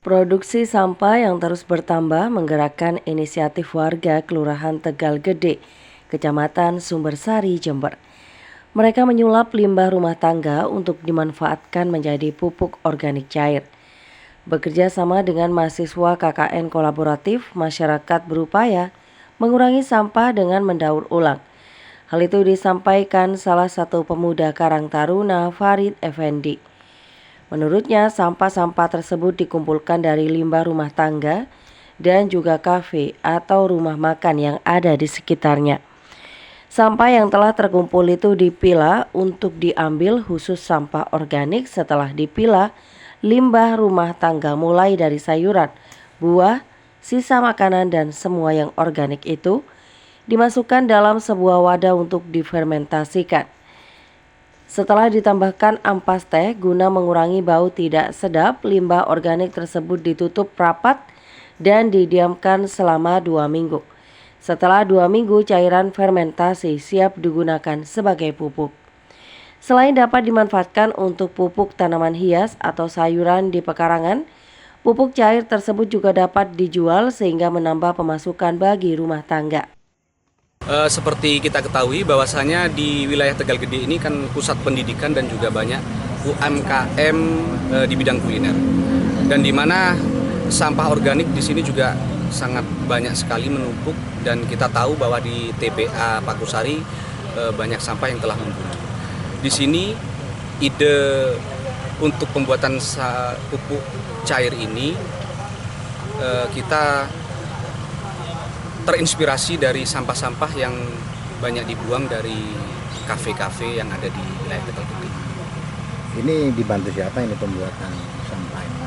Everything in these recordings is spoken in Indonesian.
Produksi sampah yang terus bertambah menggerakkan inisiatif warga Kelurahan Tegal Gede, Kecamatan Sumbersari, Jember. Mereka menyulap limbah rumah tangga untuk dimanfaatkan menjadi pupuk organik cair. Bekerja sama dengan mahasiswa KKN kolaboratif, masyarakat berupaya mengurangi sampah dengan mendaur ulang. Hal itu disampaikan salah satu pemuda Karang Taruna, Farid Effendi. Menurutnya, sampah-sampah tersebut dikumpulkan dari limbah rumah tangga dan juga kafe atau rumah makan yang ada di sekitarnya. Sampah yang telah terkumpul itu dipilah untuk diambil khusus sampah organik. Setelah dipilah, limbah rumah tangga mulai dari sayuran, buah, sisa makanan dan semua yang organik itu dimasukkan dalam sebuah wadah untuk difermentasikan. Setelah ditambahkan ampas teh guna mengurangi bau tidak sedap, limbah organik tersebut ditutup rapat dan didiamkan selama 2 minggu. Setelah 2 minggu, cairan fermentasi siap digunakan sebagai pupuk. Selain dapat dimanfaatkan untuk pupuk tanaman hias atau sayuran di pekarangan, pupuk cair tersebut juga dapat dijual sehingga menambah pemasukan bagi rumah tangga. Seperti kita ketahui bahwasanya di wilayah Tegal Gede ini kan pusat pendidikan dan juga banyak UMKM di bidang kuliner. Dan di mana sampah organik di sini juga sangat banyak sekali menumpuk, dan kita tahu bahwa di TPA Pakusari banyak sampah yang telah menumpuk. Di sini ide untuk pembuatan pupuk cair ini kita terinspirasi dari sampah-sampah yang banyak dibuang dari kafe-kafe yang ada di wilayah Tegal Gede. Ini dibantu siapa ini pembuatan sampah ini?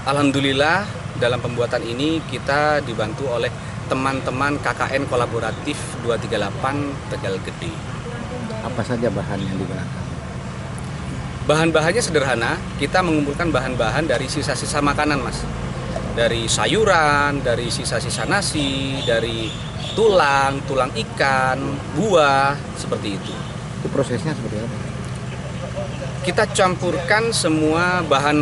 Alhamdulillah dalam pembuatan ini kita dibantu oleh teman-teman KKN kolaboratif 238 Tegal Gede. Apa saja bahan yang digunakan? Bahan-bahannya sederhana, kita mengumpulkan bahan-bahan dari sisa-sisa makanan, Mas. Dari sayuran, dari sisa-sisa nasi, dari tulang ikan, buah, seperti itu. Itu prosesnya seperti apa? Kita campurkan semua bahan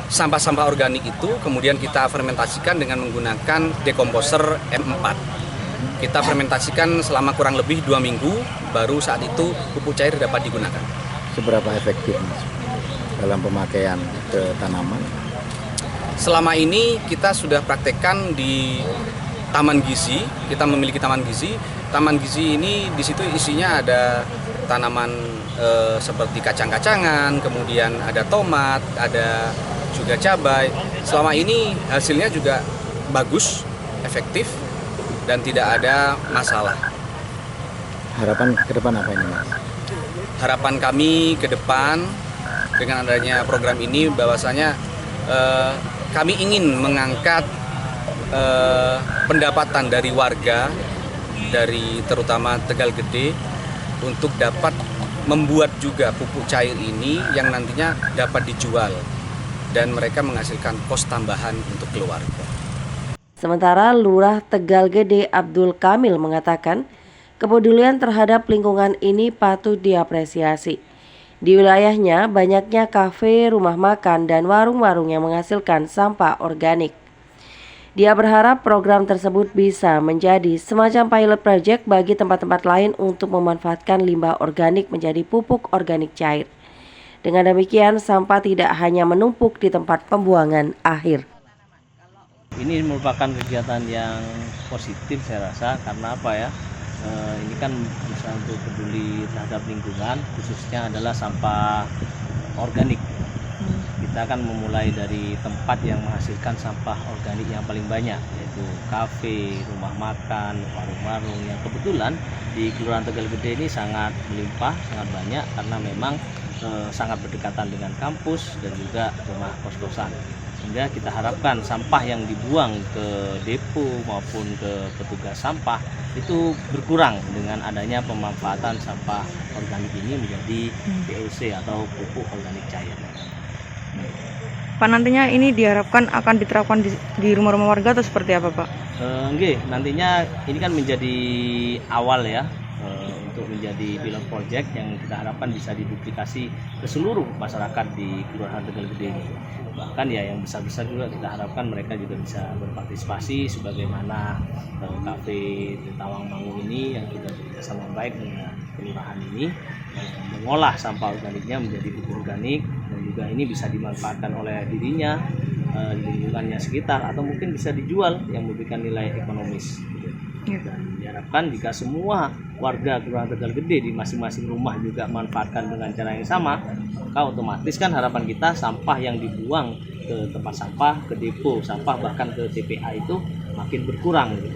sampah-sampah organik itu, kemudian kita fermentasikan dengan menggunakan dekomposer M4. Kita fermentasikan selama kurang lebih 2 minggu, baru saat itu pupuk cair dapat digunakan. Seberapa efektif, Mas, dalam pemakaian ke tanaman? Selama ini kita sudah praktekkan di Taman Gizi. Kita memiliki Taman Gizi. Taman Gizi ini di situ isinya ada tanaman seperti kacang-kacangan, kemudian ada tomat, ada juga cabai. Selama ini hasilnya juga bagus, efektif, dan tidak ada masalah. Harapan ke depan apa ini, Mas? Harapan kami ke depan dengan adanya program ini bahwasanya kami ingin mengangkat pendapatan dari warga, dari terutama Tegal Gede, untuk dapat membuat juga pupuk cair ini yang nantinya dapat dijual dan mereka menghasilkan kos tambahan untuk keluarga. Sementara Lurah Tegal Gede Abdul Kamil mengatakan kepedulian terhadap lingkungan ini patut diapresiasi. Di wilayahnya banyaknya kafe, rumah makan, dan warung-warung yang menghasilkan sampah organik. Dia berharap program tersebut bisa menjadi semacam pilot project bagi tempat-tempat lain untuk memanfaatkan limbah organik menjadi pupuk organik cair. Dengan demikian, sampah tidak hanya menumpuk di tempat pembuangan akhir. Ini merupakan kegiatan yang positif saya rasa, karena apa ya? Ini kan bisa untuk peduli terhadap lingkungan, khususnya adalah sampah organik. Kita akan memulai dari tempat yang menghasilkan sampah organik yang paling banyak, yaitu kafe, rumah makan, warung-warung, yang kebetulan di Kelurahan Tegal Gede ini sangat melimpah, sangat banyak, karena memang sangat berdekatan dengan kampus dan juga rumah kos-kosan. Sehingga kita harapkan sampah yang dibuang ke depo maupun ke petugas sampah itu berkurang dengan adanya pemanfaatan sampah organik ini menjadi POC atau pupuk organik cair. Pak, nantinya ini diharapkan akan diterapkan di rumah-rumah warga atau seperti apa, Pak? Nantinya ini kan menjadi awal ya, untuk menjadi pilot project yang kita harapkan bisa diduplikasi ke seluruh masyarakat di Kelurahan Tegal Gede ini. Bahkan ya yang besar-besar juga kita harapkan mereka juga bisa berpartisipasi sebagaimana kafe Tawangmangu ini yang sudah bekerjasama baik dengan kelurahan ini mengolah sampah organiknya menjadi pupuk organik, dan juga ini bisa dimanfaatkan oleh dirinya, lingkungannya sekitar, atau mungkin bisa dijual yang memberikan nilai ekonomis. Dan diharapkan jika semua warga Kelurahan Tegal Gede di masing-masing rumah juga manfaatkan dengan cara yang sama, maka otomatis kan harapan kita sampah yang dibuang ke tempat sampah, ke depo sampah, bahkan ke TPA itu makin berkurang gitu,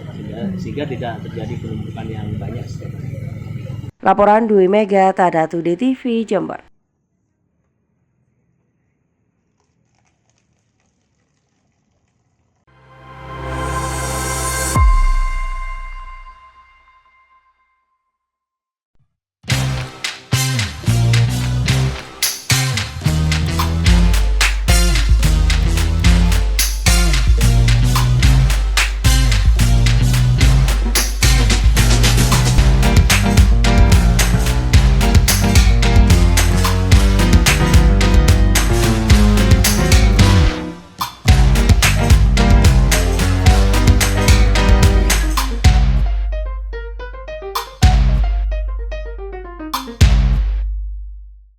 sehingga tidak terjadi penumpukan yang banyak. Laporan Dwi Mega, Tadatu DTV, Jember.